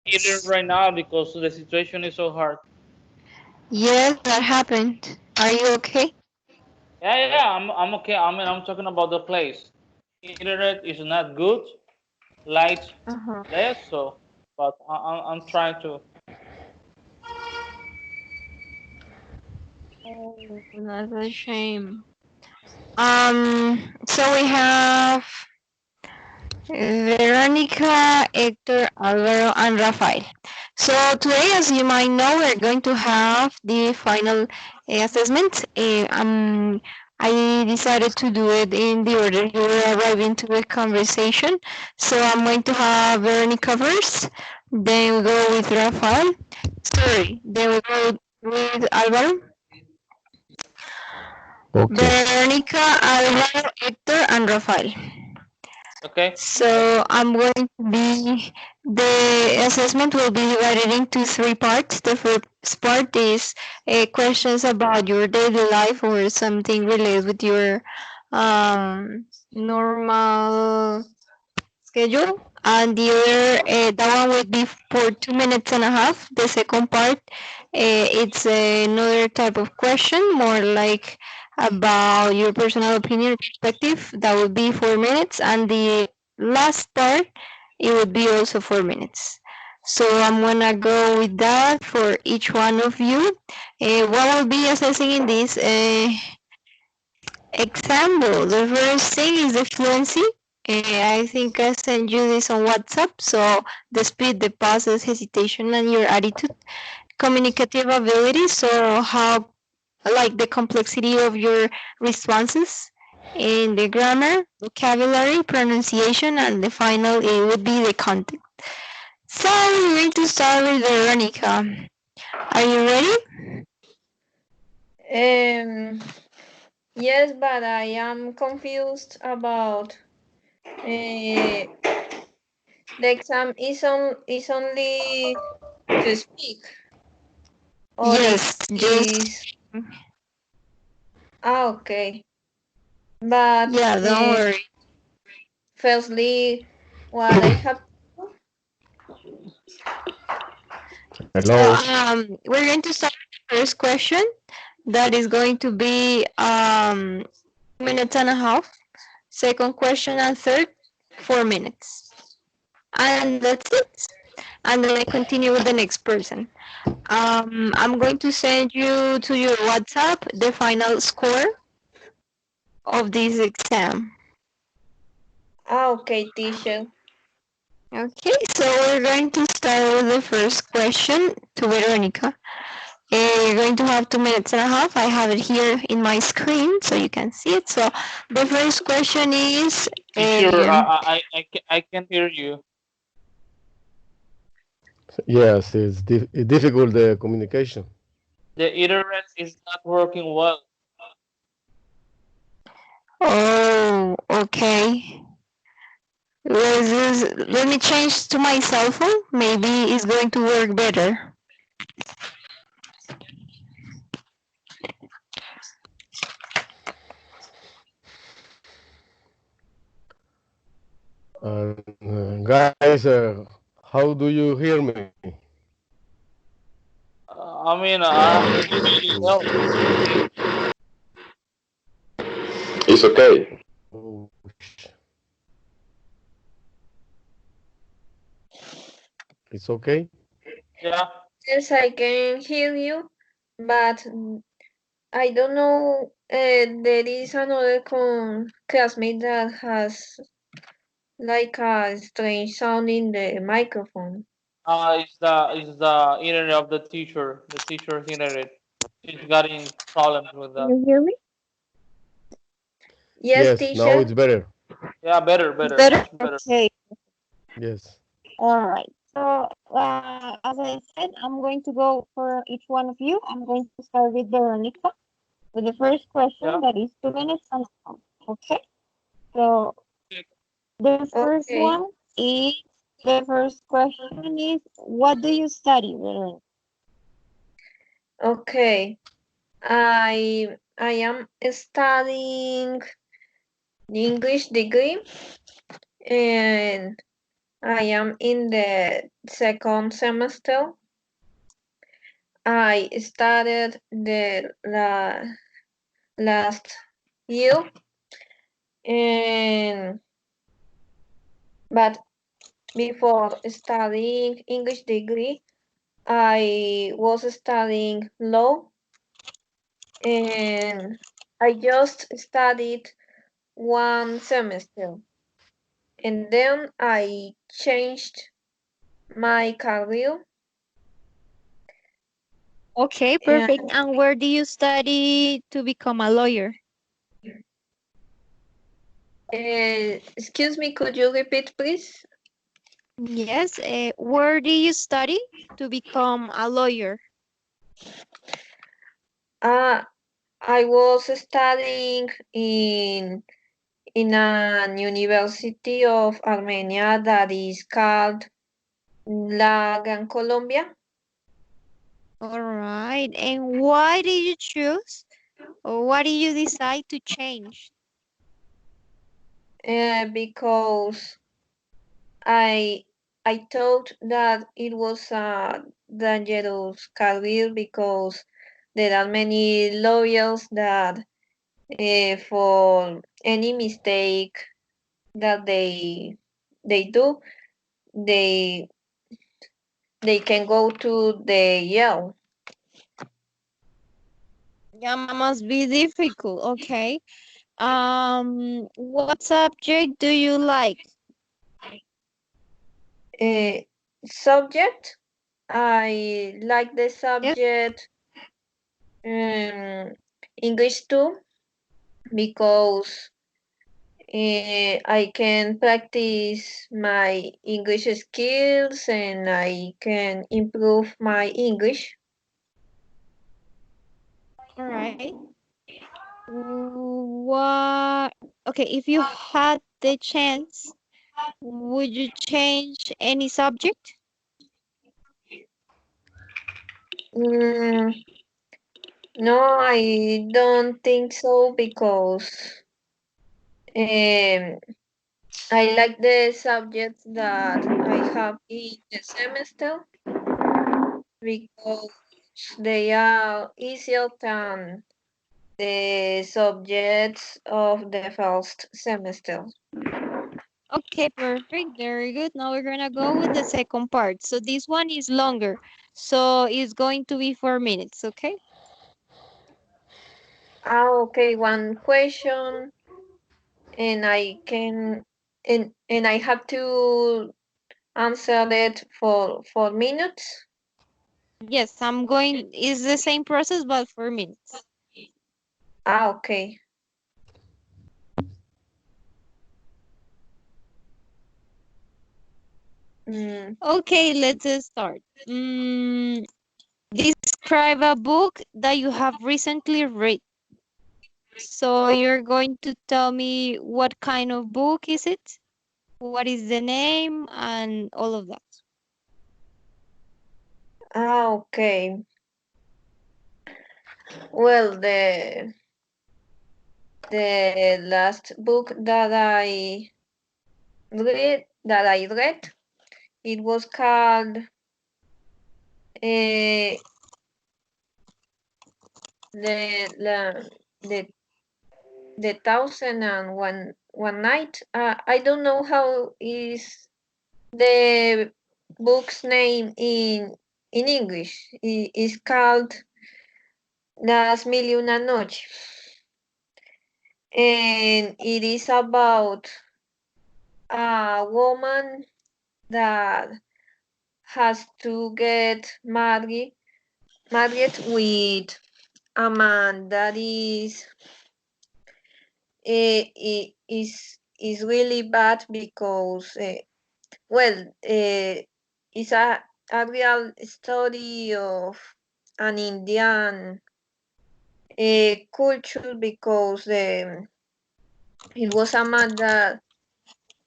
eating right now because the situation is so hard. Yes, that happened. Are you okay? Yeah, I'm okay. I mean, I'm talking about the place. Internet is not good, light Uh-huh. less so, but I'm trying to. Oh, that's a shame. So we have Veronica, Hector, Alvaro, and Rafael. So today, as you might know, we're going to have the final assessment. I decided to do it in the order you were arriving to the conversation. So I'm going to have Veronica first, then we go with Rafael. Sorry, then we go with Alvaro, Okay. Veronica, Alvaro, Hector, and Rafael. Okay. So I'm going to be, the assessment will be divided into three parts. The first part is questions about your daily life or something related with your normal schedule. And the other, that one would be for 2 minutes and a half. The second part, it's another type of question, more like about your personal opinion or perspective. That would be 4 minutes. And the last part, it would be also 4 minutes. So I'm gonna go with that for each one of you. What will be assessing in this example? The first thing is the fluency. I think I sent you this on WhatsApp. So the speed, the pauses, hesitation, and your attitude, communicative ability. So how, like the complexity of your responses, in the grammar, vocabulary, pronunciation, and the final it would be the content. So we're going to start with Veronica. Are you ready? Um, yes, but I am confused about the exam is only to speak or Yes, just is okay. But yeah, don't worry. firstly, what I have So Hello. we're going to start with the first question. That is going to be 2 minutes and a half. Second question and third, 4 minutes. And that's it. And then I continue with the next person. I'm going to send you to your WhatsApp the final score of this exam. okay, teacher. Okay, so we're going to start with the first question to Veronica. You're going to have 2 minutes and a half. I have it here in my screen so you can see it. So the first question is, Teacher, I can hear you. Yes, it's difficult the communication. The internet is not working well. oh, okay. Let me change to my cell phone. Maybe it's going to work better. And guys, how do you hear me? I mean, I can hear you well. It's okay. Oh, it's okay. Yeah. Yes, I can hear you, but I don't know. There is another classmate that has like a strange sound in the microphone. It's the internet of the teacher. The teacher's internet. She's getting problems with Can that. you hear me? Yes, Yes, now teacher. it's better. Yeah, better, It's better, better? much better. Okay. Yes. All right. So, as I said, I'm going to go for each one of you. I'm going to start with Veronica with the first question Yeah. that is 2 minutes and a half. Okay. So, the first Okay. one is the first question is, what do you study, Veronica? Okay. I am studying English degree and I am in the second semester. I started the last year, and but before studying English degree, I was studying law, and I just studied one semester, and then I changed my career. Okay, perfect. And where do you study to become a lawyer? Excuse me, could you repeat, please? Yes, where do you study to become a lawyer? Uh, I was studying in an university of Armenia that is called La Gran Colombia, All right. And why did you choose, or why did you decide to change? because I I thought that it was a dangerous career because there are many lawyers that for any mistake that they do, they they can go to the jail. Yeah, must be difficult. Okay. What subject do you like? Uh, Subject, I like the Yes. subject um, English too because I can practice my English skills and I can improve my English. All right. What? Okay, if you had the chance, would you change any subject? Mm, no, I don't think so because um, I like the subjects that I have in the semester because they are easier than the subjects of the first semester. Okay, perfect. Very good. Now we're gonna go with the second part. So this one is longer. So it's going to be 4 minutes, okay? Okay, one question, and I have to answer it for 4 minutes. Yes, I'm going, it's the same process, but 4 minutes. Okay. Mm, Okay, let's start. Describe a book that you have recently read. So you're going to tell me what kind of book is it? What is the name and all of that. okay. Well, the last book that I read, it was called uh, the the the Thousand and One Night. I don't know how is the book's name in English. It is called Las Mil y Una Noche, and it is about a woman that has to get married with a man that is really bad because well, it's a real story of an Indian culture because it was a man that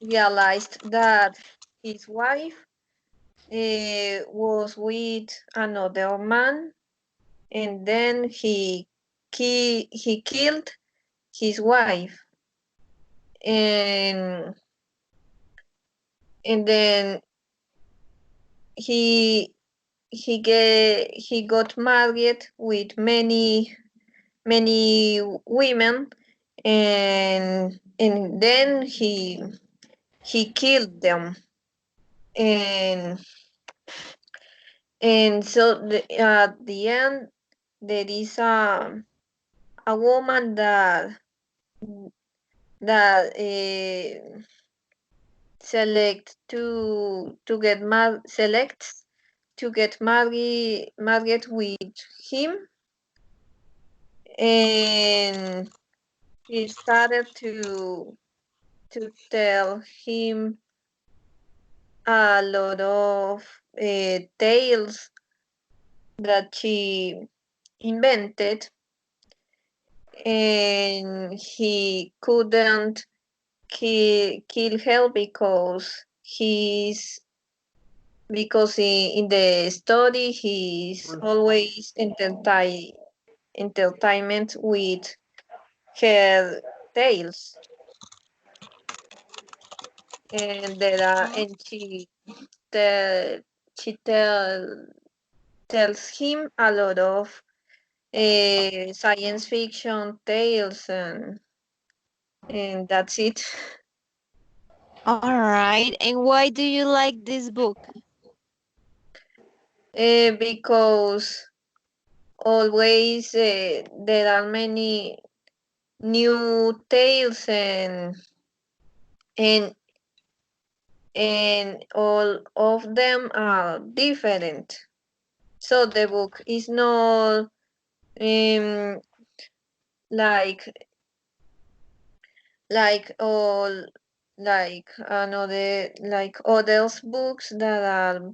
realized that his wife was with another man, and then he killed his wife, and and then he got married with many women, and then he killed them, and so at the end there is a woman that select to get selects to get married with him, and she started to tell him a lot of tales that she invented, and he couldn't kill her because in the story he's always entertainment with her tales, and tell, she tells him a lot of science fiction tales, and that's it. All right. And why do you like this book? Because always there are many new tales, and all of them are different. So the book is not um, like all like another like others books that are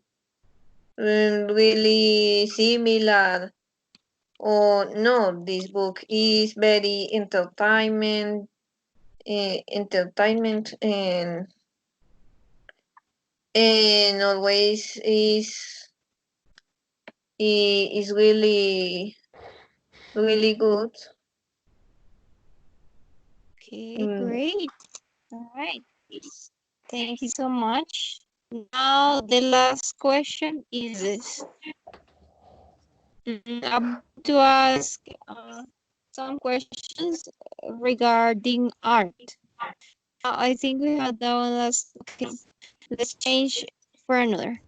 really similar. Or no, this book is very entertainment, and always is really good. Okay, Mm, great. All right. Thank you so much. Now the last question is this. I'm going to ask some questions regarding art. I think we had that one last. Okay, let's change for another.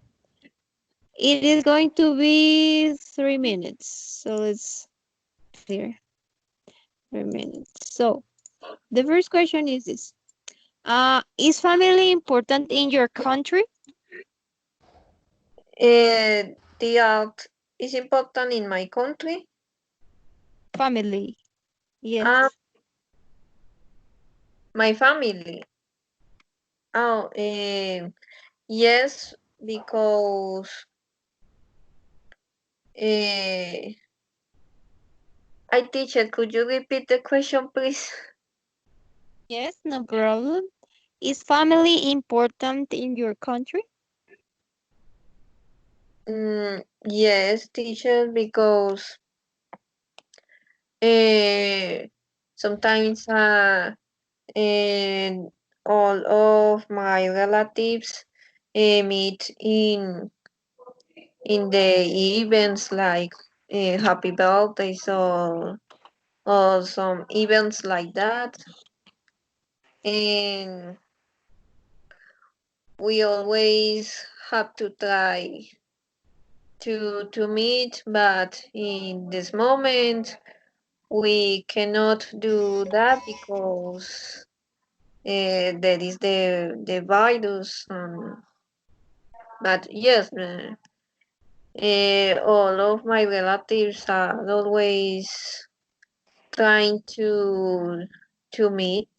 It is going to be 3 minutes. So let's clear 3 minutes. So the first question is this. Is family important in your country? the art is important in my country. Family. Ah, Yes. my family. Oh, yes, because uh, I teacher. Could you repeat the question, please? Yes, no problem. Is family important in your country? Yes, teacher, because uh, sometimes and all of my relatives meet in the events like happy birthdays, or some events like that, and we always have to try to meet, but in this moment we cannot do that because there is the virus. But yes, all of my relatives are always trying to meet.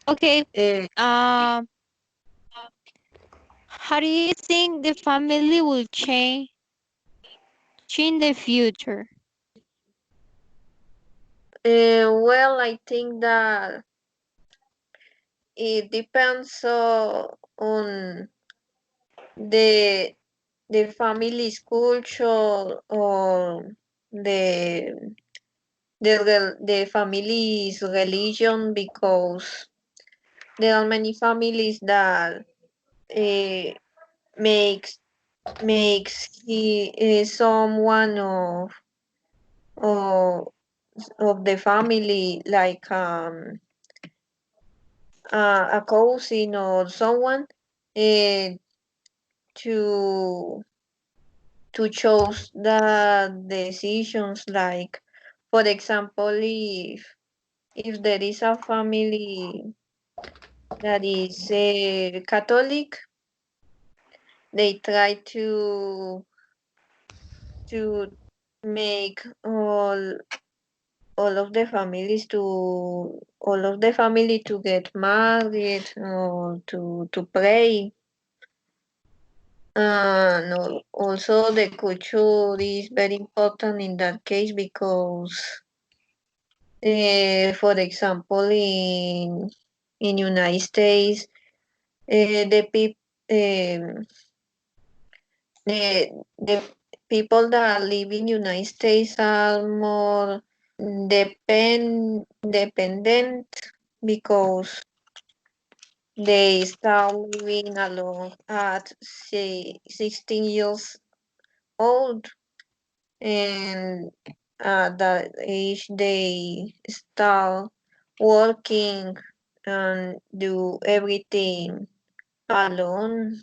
Okay. Uh, Um, how do you think the family will change in the future? well, I think that it depends on the family's culture, or the the family's religion, because there are many families that makes someone of of the family, like a cousin or someone, uh, to choose the decisions. Like, for example, if there is a family that is Catholic, they try to make all of the families to all of the family to get married, or to pray. No, also the culture is very important in that case, because for example, in United States, the people the people that live in United States are more dependent, because they start living alone at 16 years old, and at that age they start working and do everything alone.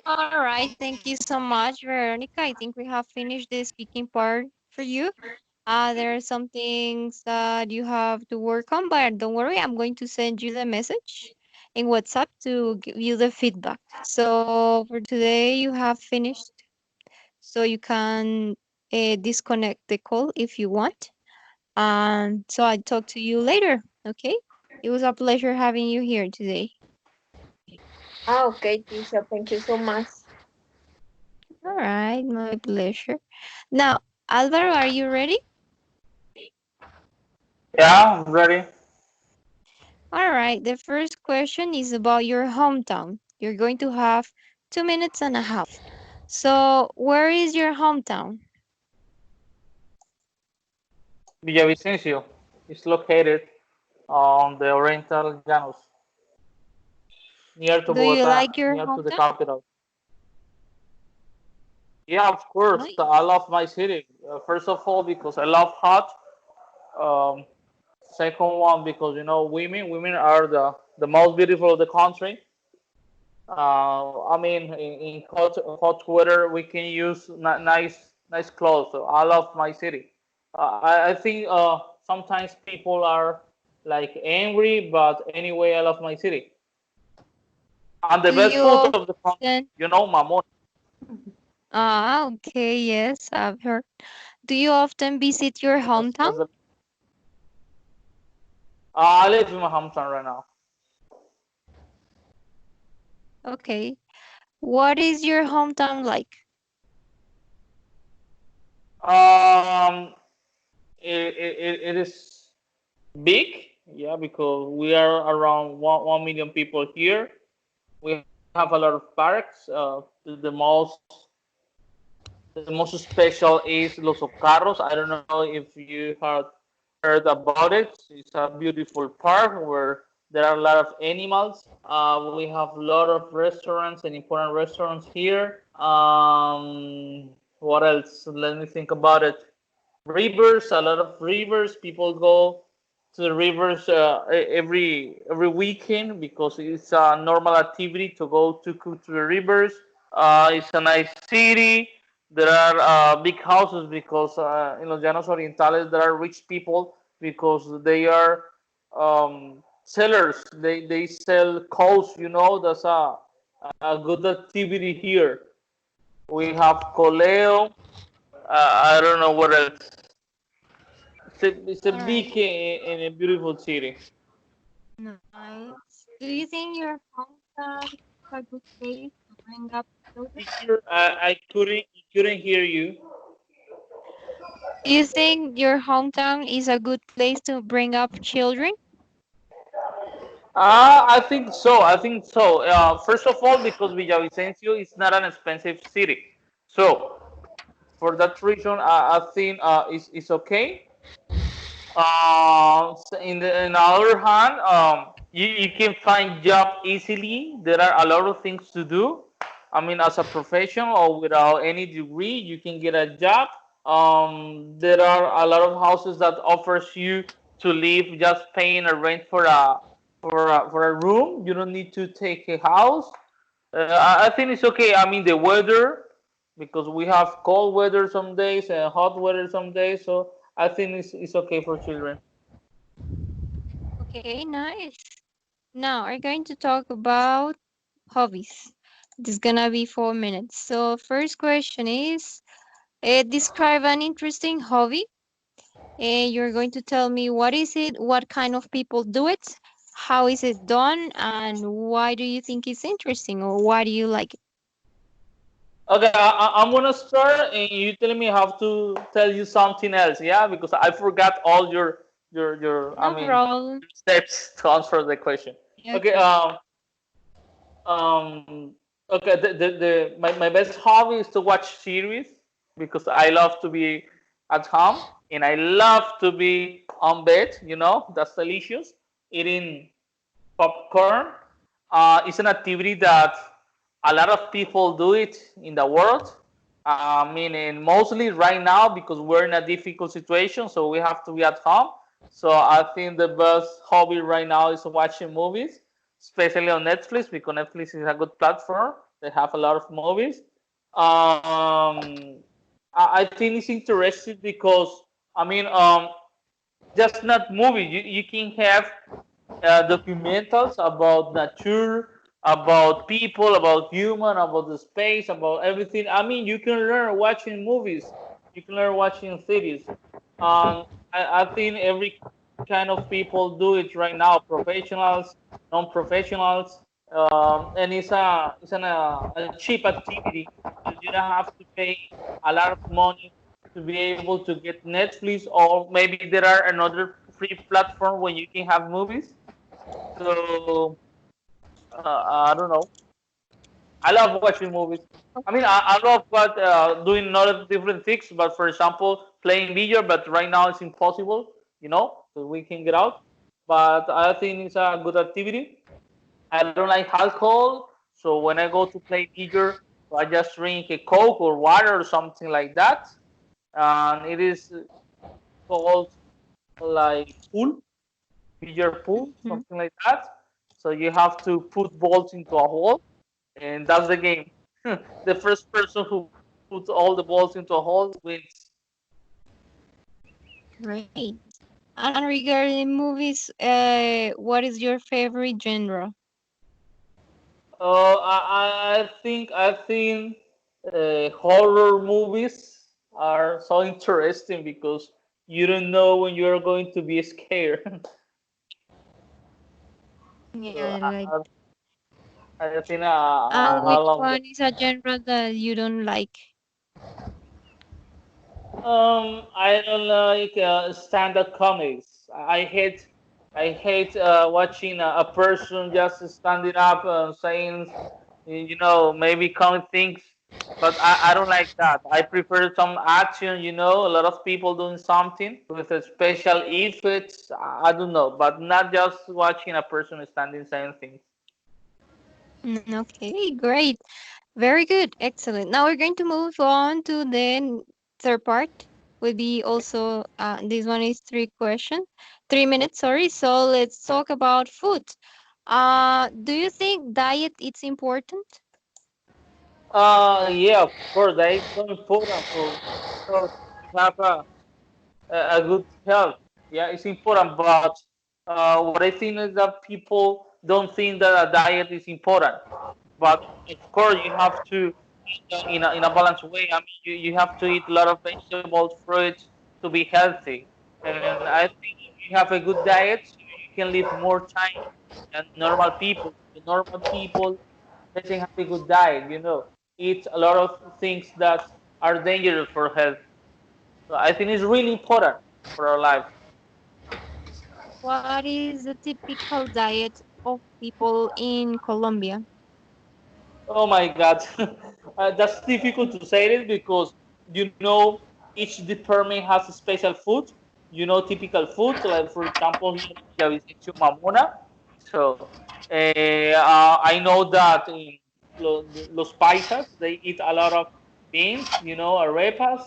All right, thank you so much, Veronica. I think we have finished the speaking part for you. There are some things that you have to work on, but don't worry, I'm going to send you the message in WhatsApp to give you the feedback. So for today, you have finished, so you can disconnect the call if you want. And so I talk to you later. Okay? It was a pleasure having you here today. Okay, teacher, thank you so much. All right, my pleasure. Now, Alvaro, are you ready? Yeah, I'm ready. All right, the first question is about your hometown. You're going to have 2 minutes and a half. So, where is your hometown? Villavicencio is located on the Oriental Llanos, near to Do you Bogota, like your near to the hometown? capital. Yeah, of course. Nice. I love my city. First of all, because I love hot. Um, Second one, because women are the most beautiful of the country. I mean, in hot weather, we can use nice clothes. So I love my city. I think sometimes people are like angry, but anyway, I love my city. And the Do best you food of the country, often? mamon. Okay, yes, I've heard. Do you often visit your hometown? That's I live in my hometown right now. Okay. What is your hometown like? Um, it is big, yeah, because we are around 1 million people here. We have a lot of parks. The most special is Los Ocarros. I don't know if you have heard about it. It's a beautiful park where there are a lot of animals. We have a lot of restaurants and important restaurants here. What else? Let me think about it. Rivers, a lot of rivers. People go to the rivers every weekend because it's a normal activity to go to the rivers. It's a nice city. There are big houses because in Los Llanos Orientales there are rich people because they are sellers. They sell cows. That's a good activity here. We have coleo. I don't know what else. It's a All big right. and a beautiful city. Nice. Do you think your hometown is a good place to bring up children? Teacher, I couldn't hear you. Do you think your hometown is a good place to bring up children? I think so. I think so. First of all, because Villavicencio is not an expensive city. So for that reason, I think it's okay. In the other hand, you can find job easily. There are a lot of things to do. I mean, as a professional or without any degree, you can get a job. There are a lot of houses that offers you to live just paying a rent for a room. You don't need to take a house. I think it's okay. I mean, the weather, because we have cold weather some days and hot weather some days, so I think it's okay for children. Okay, nice. Now we're going to talk about hobbies. This is gonna be 4 minutes. So first question is, describe an interesting hobby. You're going to tell me what is it, what kind of people do it, how is it done, and why do you think it's interesting or why do you like it? Okay, I'm gonna start, and you tell me how to tell you something else, yeah? Because I forgot all your I No mean problem. steps to answer the question. Okay, Okay. um, okay. My best hobby is to watch series because I love to be at home and I love to be on bed. You know, that's delicious. Eating popcorn. It's an activity that a lot of people do it in the world. I mean, and mostly right now because we're in a difficult situation, so we have to be at home. So I think the best hobby right now is watching movies, especially on Netflix because Netflix is a good platform. They have a lot of movies. I think it's interesting because I mean, just not movies. You can have documentals about nature, about people, about human, about the space, about everything. I mean, you can learn watching movies. You can learn watching series. I think every kind of people do it right now. Professionals, non-professionals, and a cheap activity. You don't have to pay a lot of money to be able to get Netflix, or maybe there are another free platform where you can have movies. So I don't know. I love watching movies. I mean, I love doing a lot of different things. But for example, playing video. But right now it's impossible. You know, so we can get out. But I think it's a good activity. I don't like alcohol, so when I go to play video, I just drink a Coke or water or something like that. And it is called like pool, bigger pool, Mhm. something like that. So you have to put balls into a hole, and that's the game. The first person who puts all the balls into a hole wins. Great. And regarding movies, what is your favorite genre? I think horror movies are so interesting because you don't know when you are going to be scared. So Yeah, like, I think and I which love them. one is a genre that you don't like? I don't like stand-up comedies. I hate watching a person just standing up and saying, you know, maybe comic things. But I don't like that. I prefer some action. You know, a lot of people doing something with a special effects. I don't know, but not just watching a person standing saying things. Okay, great. Very good. Excellent. Now we're going to move on to the third part. Will be also, this one is 3 questions, 3 minutes, sorry. So let's talk about food. Do you think diet is important? Yeah, of course, that is so important for to have a good health. Yeah, it's important, but what I think is that people don't think that a diet is important. But of course, you have to eat in a balanced way. I mean, you have to eat a lot of vegetables, fruits to be healthy. And I think if you have a good diet, you can live more time than normal people. The normal people doesn't have a good diet, you know, eat a lot of things that are dangerous for health. So I think it's really important for our life. What is the typical diet of people in Colombia? Oh my God, that's difficult to say it because you know, each department has a special food, you know, typical food. Like, for example, here in Villavicencio, Mamona. So I know that in Los Paisas, they eat a lot of beans, you know, arepas,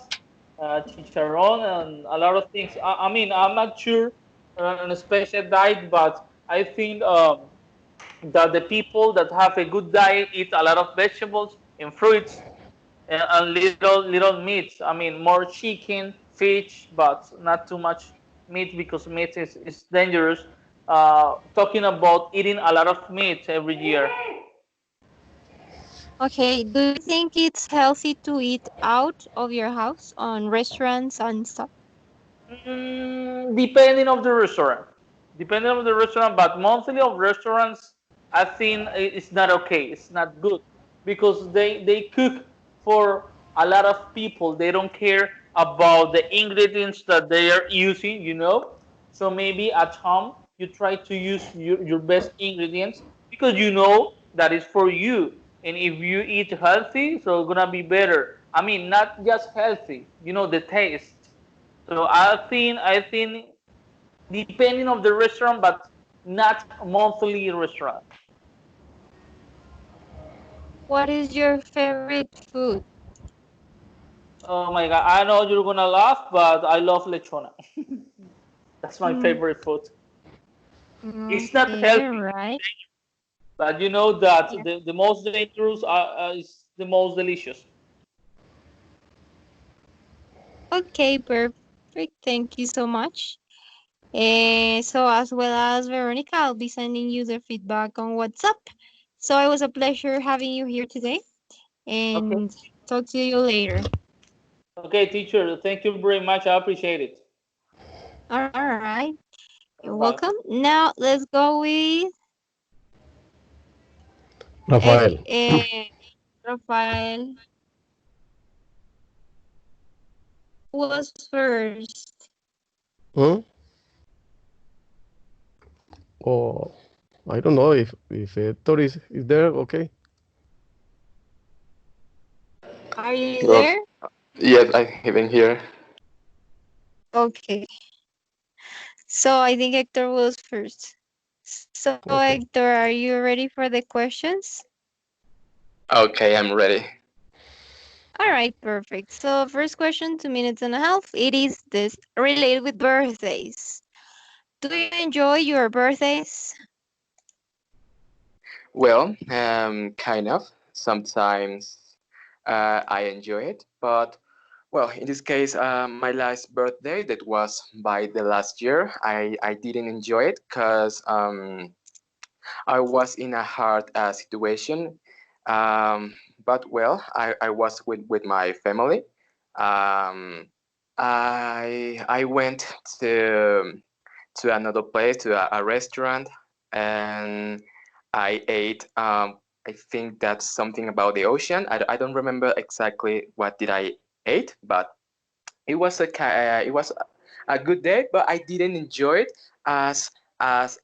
chicharrón, and a lot of things. I mean, I'm not sure on a special diet, but I think that the people that have a good diet eat a lot of vegetables and fruits and little meats. I mean, more chicken, fish, but not too much meat because meat is dangerous. Talking about eating a lot of meat every year. Okay, do you think it's healthy to eat out of your house on restaurants and stuff? Depending of the restaurant, but monthly of restaurants, I think it's not okay. It's not good because they cook for a lot of people. They don't care about the ingredients that they are using. You know, so maybe at home you try to use your best ingredients because you know that is for you. And if you eat healthy, so it's gonna be better. I mean, not just healthy. You know, the taste. So I think depending of the restaurant, but not monthly restaurant. What is your favorite food? Oh my god, I know you're gonna laugh, but I love lechona. That's my Mm, favorite food. It's not okay, healthy, right. but you know that Yeah. the most dangerous is the most delicious. Okay, perfect. Thank you so much. So as well as Veronica, I'll be sending you the feedback on WhatsApp. So it was a pleasure having you here today Okay. and talk to you later. Okay, teacher. Thank you very much. I appreciate it. All right. You're Bye. welcome. Now let's go with Rafael. Rafael. Who was first? Hmm? Oh, I don't know if Hector is there. Okay. Are you Well, there? yes, I've been here. Okay. So I think Hector was first. So Okay. Hector, are you ready for the questions? Okay, I'm ready. All right, perfect. So first question, 2 minutes and a half. It is this related with birthdays. Do you enjoy your birthdays? Well, kind of. Sometimes I enjoy it, but well, in this case, my last birthday that was by the last year, I didn't enjoy it because I was in a hard situation. Um, but well, I was with my family. Um, I went to another place, to a restaurant, and I ate. I think that's something about the ocean. I don't remember exactly what did I ate, but it was a good day, but I didn't enjoy it as as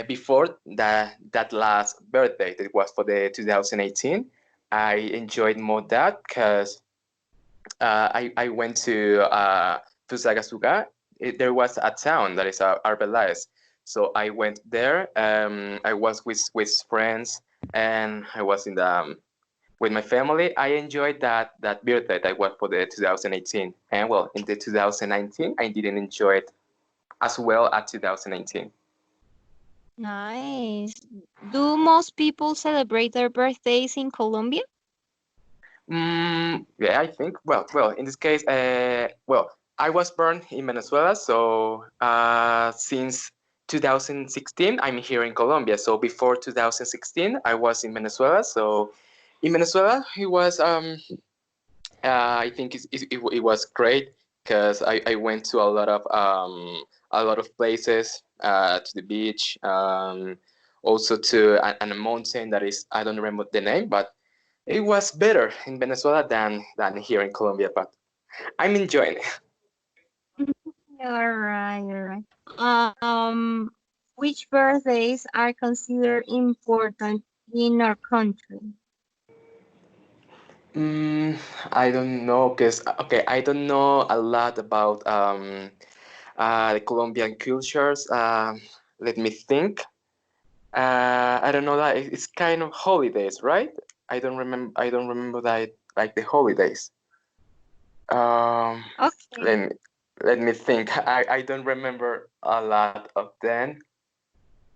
before that last birthday that was for the 2018. I enjoyed more that because I went to Sagasuga. There was a town that is Arbeláez. So I went there. I was with friends, and I was in the with my family. I enjoyed that birthday that was for the 2018. And well, in the 2019, I didn't enjoy it as well as 2019. Nice. Do most people celebrate their birthdays in Colombia? Yeah, I think. Well, in this case, well, I was born in Venezuela, so since 2016, I'm here in Colombia. So before 2016, I was in Venezuela. So in Venezuela, it was I think it was great because I went to a lot of places, to the beach, also to a mountain that is, I don't remember the name, but it was better in Venezuela than here in Colombia. But I'm enjoying it. All right, all right. Which birthdays are considered important in our country? I don't know, because okay, I don't know a lot about the Colombian cultures. Let me think. I don't know that it's kind of holidays, right? I don't remember. I don't remember that like the holidays. Um, let Okay. me let me think. I don't remember a lot of them.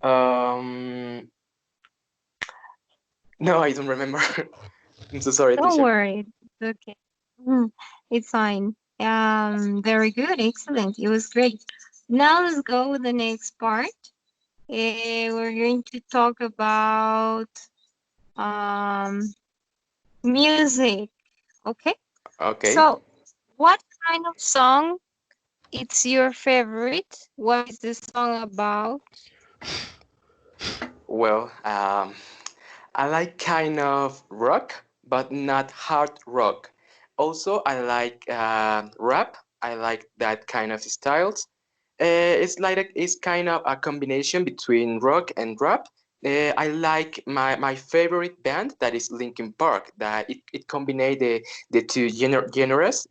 Um, no, I don't remember. I'm so sorry, Don't teacher. worry. It's okay. Mm, it's fine. Very good. Excellent. It was great. Now let's go with the next part. We're going to talk about um music. Okay. Okay. So, what kind of song it's your favorite? What is the song about? Well, I like kind of rock, but not hard rock. Also, I like rap. I like that kind of styles. It's kind of a combination between rock and rap. I like my favorite band that is Linkin Park. That it combines the two genres.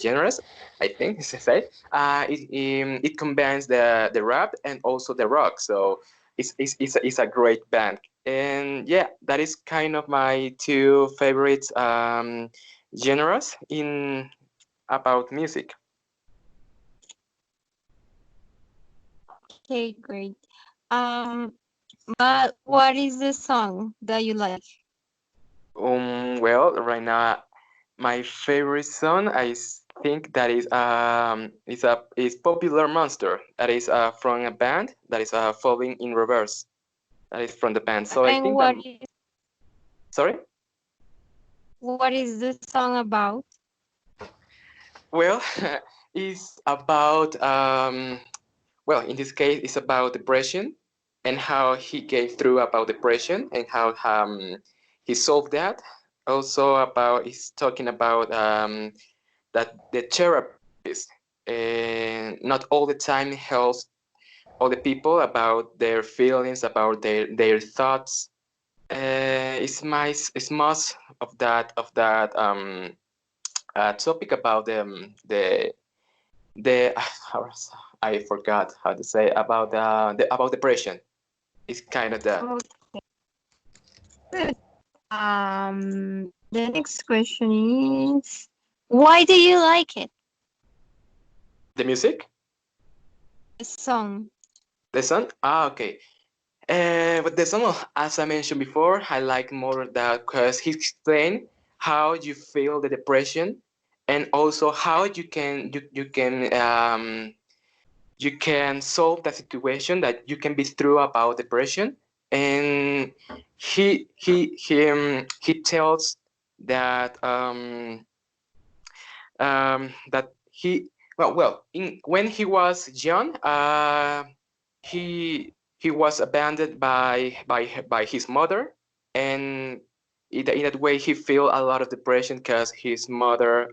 Genres. I think is say. It combines the rap and also the rock. So it's a great band. And yeah, that is kind of my two favorite genres in about music. Okay, great. Um, but what is the song that you like? Well, right now, my favorite song, think that is Popular Monster. That is from a band that is Falling in Reverse. That is from the band. So I And think that, sorry. what is the song about? Well, it's about well, in this case, it's about depression and how he gave through about depression and how he solved that. Also about he's talking about that the therapist not all the time helps all the people about their feelings, about their thoughts. It's most of that topic about the I forgot how to say about depression. It's kind of that. Oh, good. The next question is, why do you like it? The music, The song. the song. Ah, okay. But the song, as I mentioned before, I like more that because he explained how you feel the depression, and also how you can solve the situation that you can be through about depression. And he tells that that he when he was young, he was abandoned by his mother, and in that way he feel a lot of depression because his mother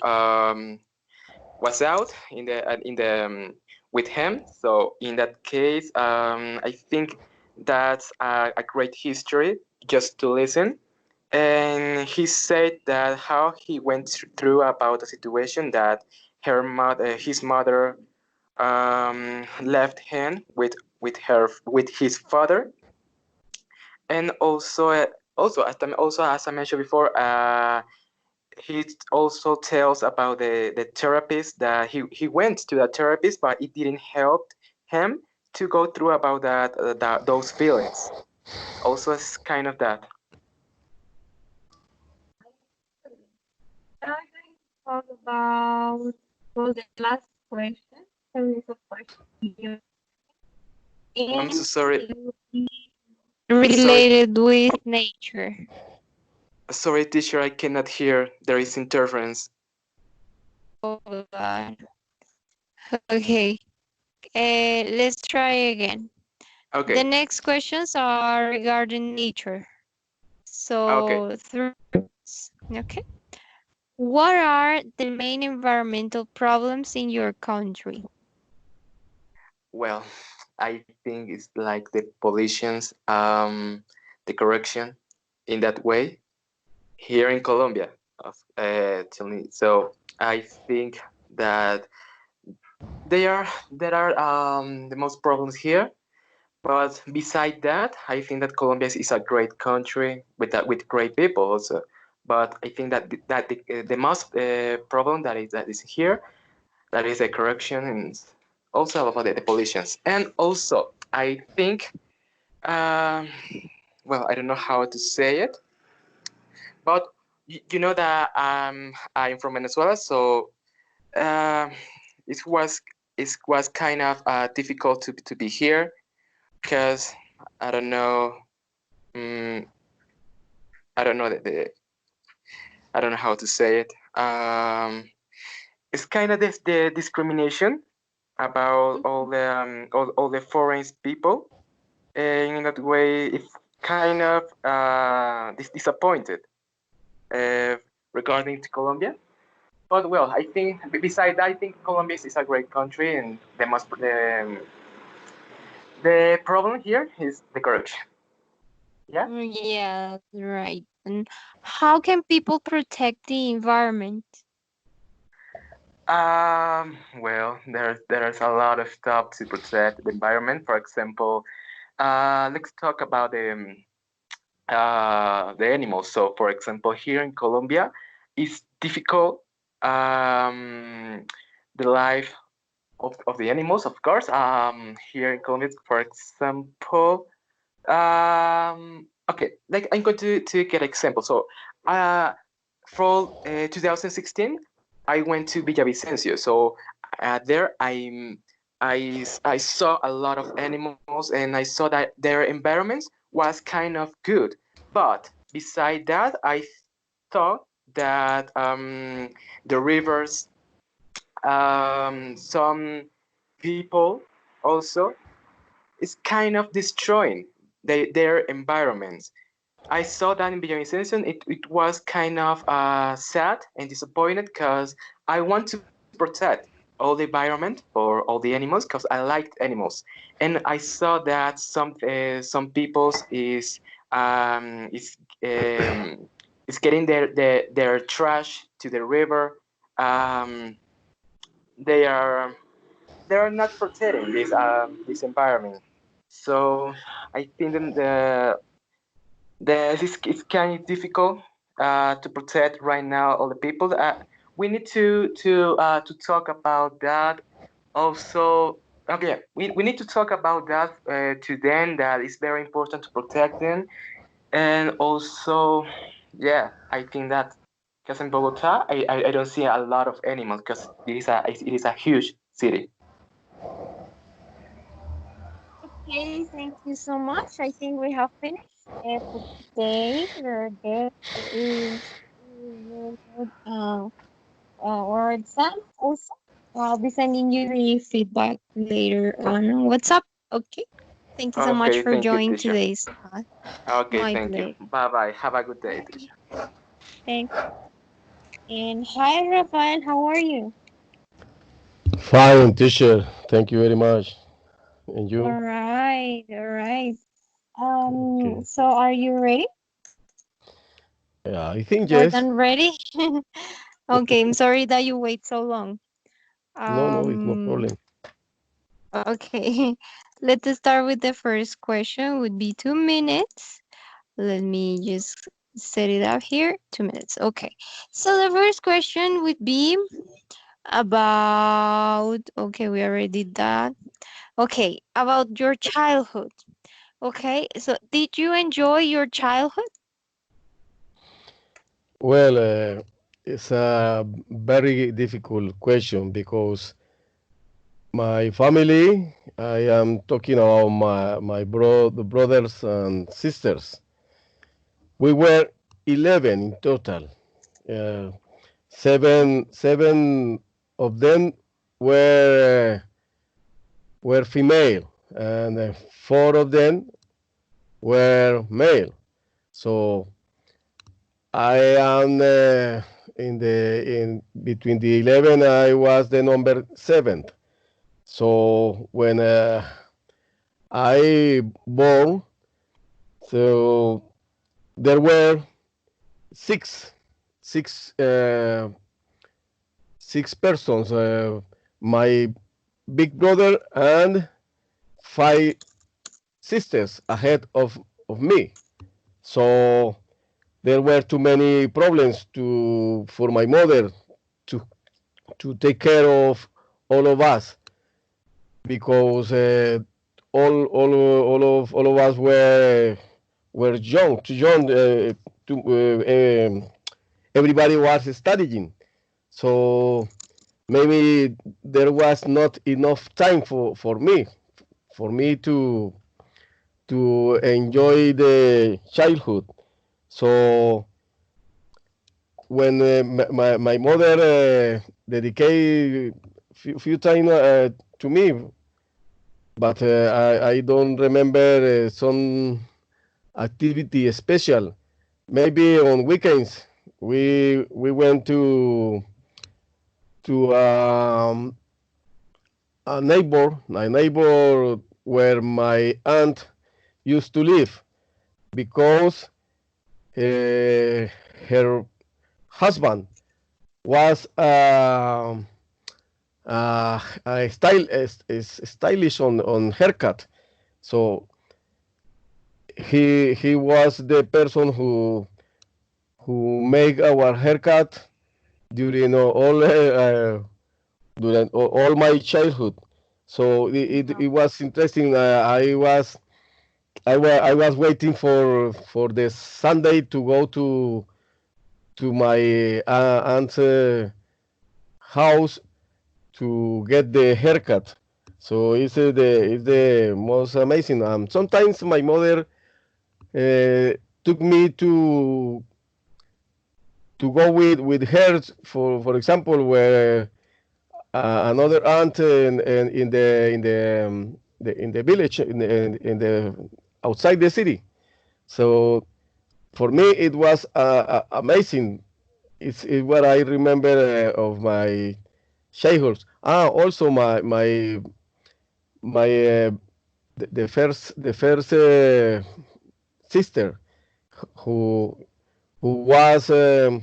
was out in the with him. So in that case, I think that's a great history just to listen. And he said that how he went through about a situation that his mother, left him with his father, and also as I mentioned before, he also tells about the therapist that he went to the therapist, but it didn't help him to go through about those feelings. Also, it's kind of that. Now I'm going to talk about, well, the last question. There is a question. I'm so And sorry. it will be Sorry, related with nature. sorry, teacher. I cannot hear. There is interference. Oh God. Okay. Let's try again. The Okay. next questions are regarding nature. Okay. So, okay. What are the main environmental problems in your country? Well, I think it's like the pollutions, the correction in that way. here in Colombia. So I think that there are the most problems here. But beside that, I think that Colombia is a great country with great people also. But I think that the most problem that is here, that is the corruption and also about the politicians. And also, I think, um, well, I don't know how to say it, but you know that I'm from Venezuela, so um it was kind of difficult to be here because I don't know. Mm, I don't know I don't know how to say it. It's kind of the discrimination about all the foreign people. And in that way, it's kind of disappointed uh, regarding to Colombia. But well, I think besides that, I think Colombia is a great country, and the problem here is the corruption. Yeah. Yeah, right. And how can people protect the environment? Well, there's a lot of stuff to protect the environment. For example, let's talk about the animals. So, for example, here in Colombia, it's difficult the life of the animals, of course. Here in Colombia, for example, okay, like I'm going to get example. So, uh, for 2016, I went to Villavicencio. So there I saw a lot of animals, and I saw that their environments was kind of good. But beside that, I thought that the rivers, some people also is kind of destroying their environments. I saw that in Villavicencio. It was kind of sad and disappointed because I want to protect all the environment for all the animals because I liked animals, and I saw that some people's is getting their trash to the river. Um, they are they are not protecting this environment. So I think that this is kind of difficult to protect right now all the people. We need to talk about that also. Okay, we need to talk about that to them. That is very important to protect them, and also, yeah, I think that because in Bogota, I don't see a lot of animals because it is a huge city. Okay, thank you so much. I think we have finished for today. The day is our exam also. I'll be sending you the feedback later on WhatsApp. Okay. Thank you so much Okay, for thank you, joining teacher. today's class. Okay, My thank you. pleasure. Bye bye. Have a good day, teacher. Okay. Thanks. And hi, Rafael. How are you? Fine, teacher. Thank you very much. And All you? right. All right. Okay. So are you ready? Yeah, I think More yes. than ready? Okay. I'm sorry that you wait so long. No, no, it's no Um. problem. Okay. Let's start with the first question. Would be 2 minutes. Let me just set it up here. 2 minutes. Okay. So the first question would be about, okay, we already did that. Okay, about your childhood. Okay, so did you enjoy your childhood? Well, it's a very difficult question because my family, I am talking about the brothers and sisters. We were 11 in total. Uh, seven of them were female, and four of them were male. So I am in between the 11. I was the number seventh. So when I born, so there were six, six, uh, six persons. My big brother and five sisters ahead of me. So there were too many problems for my mother to to take care of all of us because all of us were young, too young. Everybody was studying, so maybe there was not enough time for me to enjoy the childhood. So when my mother dedicated few time to me, but I don't remember some activity special. Maybe on weekends we went to a neighbor where my aunt used to live because her husband was a is stylish on haircut. So he was the person who make our haircut during all my childhood. So it was interesting. I was waiting for the Sunday to go to my aunt's house to get the haircut. So it's the most amazing. Sometimes my mother took me to go with her, for example, where another aunt in the village in the outside the city. So for me it was amazing. It's what I remember of my childhood. Also my the first sister who was a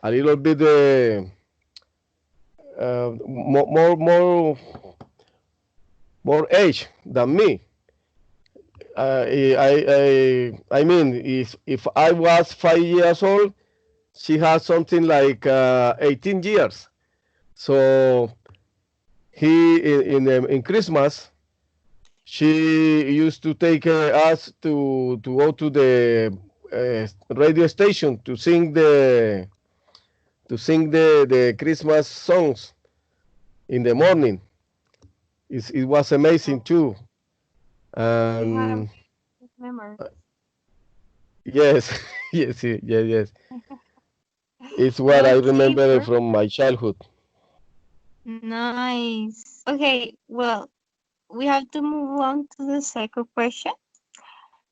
little bit more age than me. I mean, if I was 5 years old, she has something like 18 years. So in Christmas, she used to take us to go to the radio station to sing the Christmas songs in the morning. It was amazing too. And Memory. yes, yes. It's what I remember from my childhood. Nice. Okay, well, we have to move on to the second question.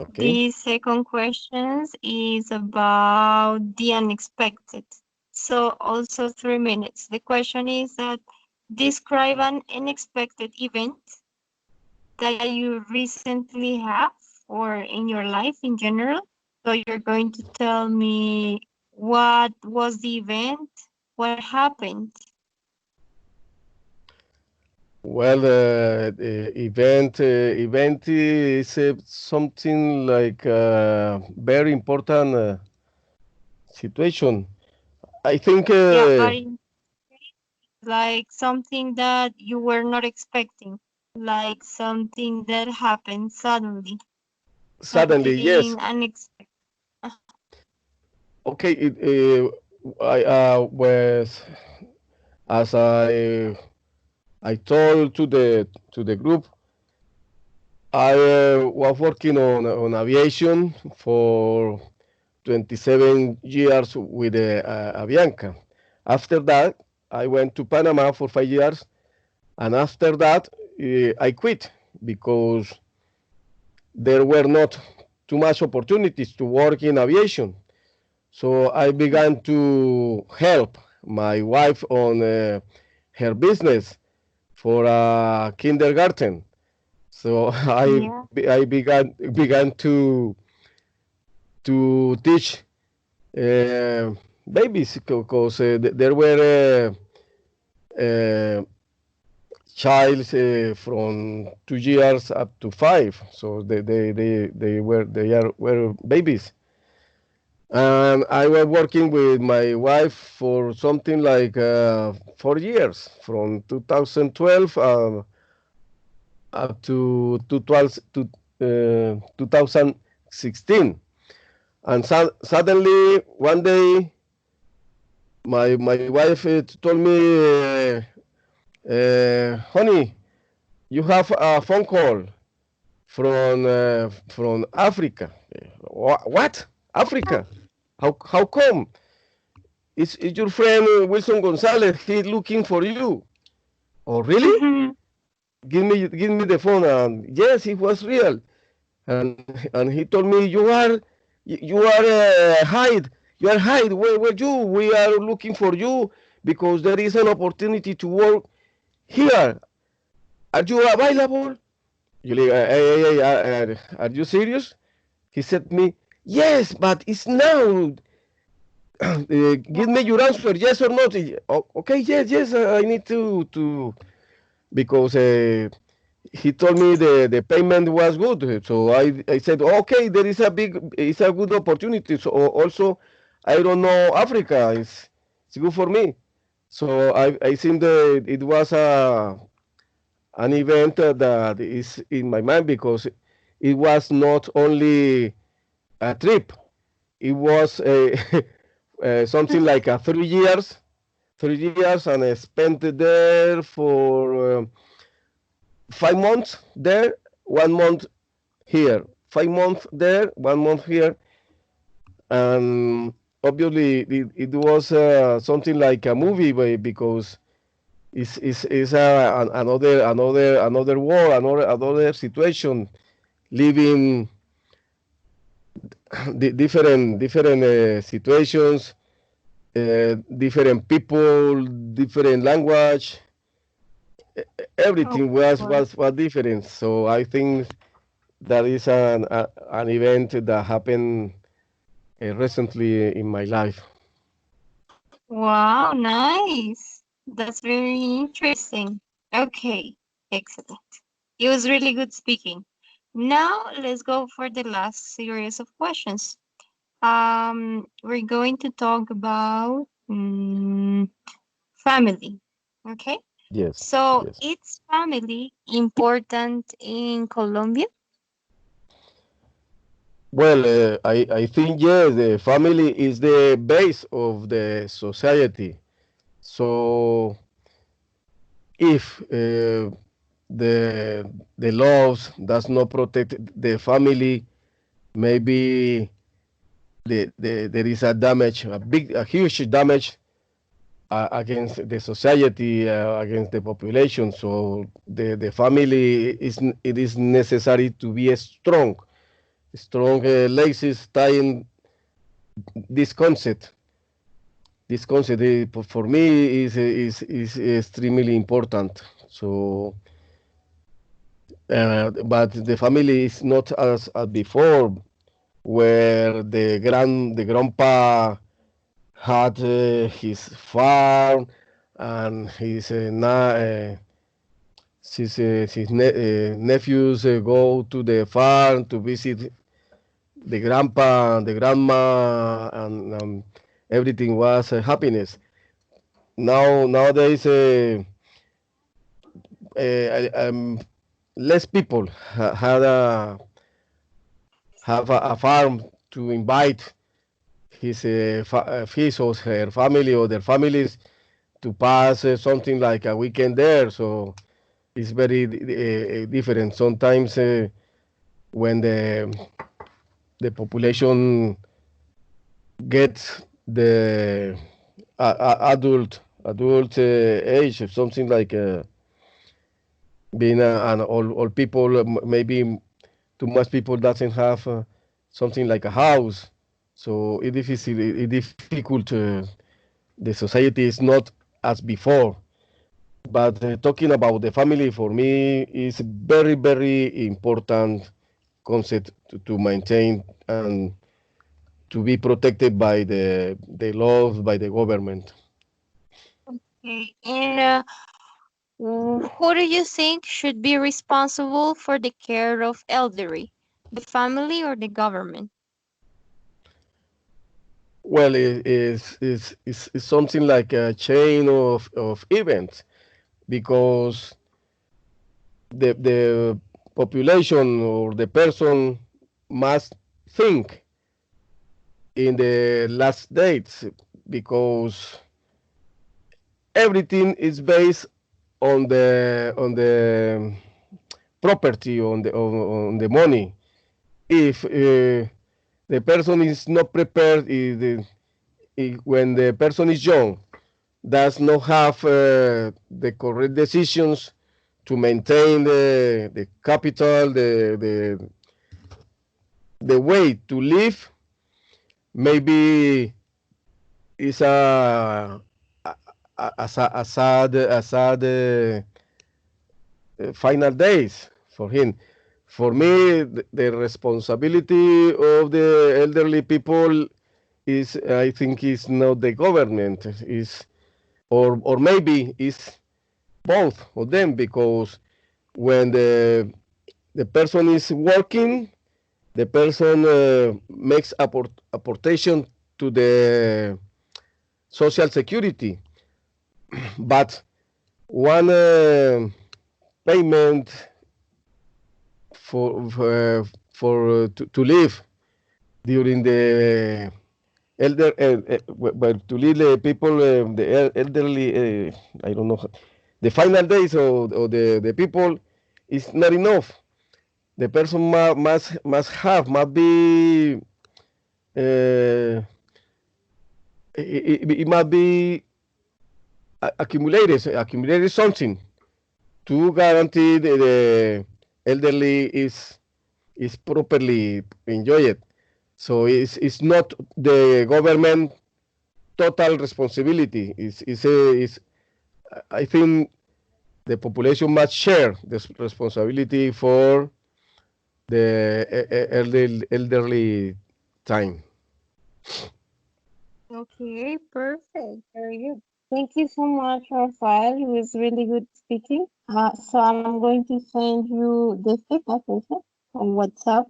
Okay. The second question is about the unexpected. So also 3 minutes. The question is that describe an unexpected event that you recently have or in your life in general. So you're going to tell me what was the event, what happened. Well, the event is something like very important situation. I think Like something that you were not expecting, like something that happened suddenly. suddenly, yes. Something unexpected. Okay, I was as I told to the group, I was working on aviation for 27 years with Avianca. After that, I went to Panama for 5 years, and after that, I quit because there were not too much opportunities to work in aviation. So I began to help my wife on her business for a kindergarten. So I began to teach babies, because there were child from 2 years up to 5, so they were babies. And I was working with my wife for something like 4 years, from 2012 up to 2016. And suddenly one day, my wife told me, honey, you have a phone call from Africa. What? Africa? How come? It's your friend Wilson Gonzalez. He's looking for you. Oh, really? Mhm. Give me the phone. And yes, it was real. And he told me, you are hide. You are hide. Where you? We are looking for you because there is an opportunity to work here. Are you available? You like, hey, are you serious? He said to me, yes, but it's now. Give me your answer, yes or not. Okay, yes, I need to because he told me the payment was good. So I said, okay, it's a good opportunity. So also, I don't know Africa. It's good for me. So I think that it was an event that is in my mind because it was not only a trip. It was something like 3 years, 3 years, and I spent there for 5 months there, 1 month here, 5 months there, 1 month here, and obviously it was something like a movie because it's another war, another situation, living different situations, different people, different language. Of Everything was course. was was different. So I think that is an event that happened recently in my life. Wow, nice. That's very interesting. Okay, excellent. It was really good speaking. Now let's go for the last series of questions. We're going to talk about family. Okay. Yes, So, yes. is family important in Colombia? Well, I think yes, the family is the base of the society. So if the laws does not protect the family, maybe there is a damage, a huge damage against the society, against the population. So the family it is necessary to be a strong laces tying this concept. This concept for me is extremely important. So, but the family is not as before, where the grandpa had his farm and his nephews go to the farm to visit the grandpa and the grandma, and everything was happiness. Nowadays, less people have a farm to invite his or her family or their families to pass something like a weekend there. So it's very different. Sometimes when the population gets the adult age, something like being an old people, maybe too much people doesn't have something like a house. So it difficult. The society is not as before. But talking about the family for me is very important concept to maintain, and to be protected by the laws, by the government. Okay. And who do you think should be responsible for the care of elderly, the family or the government? Well, it's something like a chain of events because the population or the person must think in the last dates because everything is based on the property on the money. If the person is not prepared, when the person is young, does not have the correct decisions to maintain the capital, the way to live, maybe is a sad final days for him. For me, the responsibility of the elderly people is, I think, is not the government, is or maybe is both of them because when the person is working, the person makes apportation to the social security, but one payment to live during the to lead the people, the elderly, I don't know, the final days of the people is not enough. The person must be, uh, it must be accumulated something to guarantee the elderly is properly enjoyed. So it's not the government total responsibility. Is I think the population must share this responsibility for the elderly time. Okay, perfect. Very good. Thank you so much, Rafael. It was really good speaking. So I'm going to send you the feedback also on WhatsApp.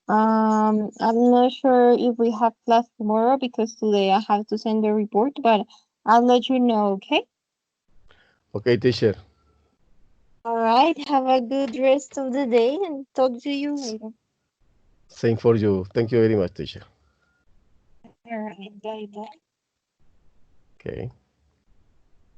I'm not sure if we have class tomorrow because today I have to send a report, but I'll let you know, okay? Okay, teacher. All right. Have a good rest of the day and talk to you later. Same for you. Thank you very much, teacher. All right. Bye bye. Okay.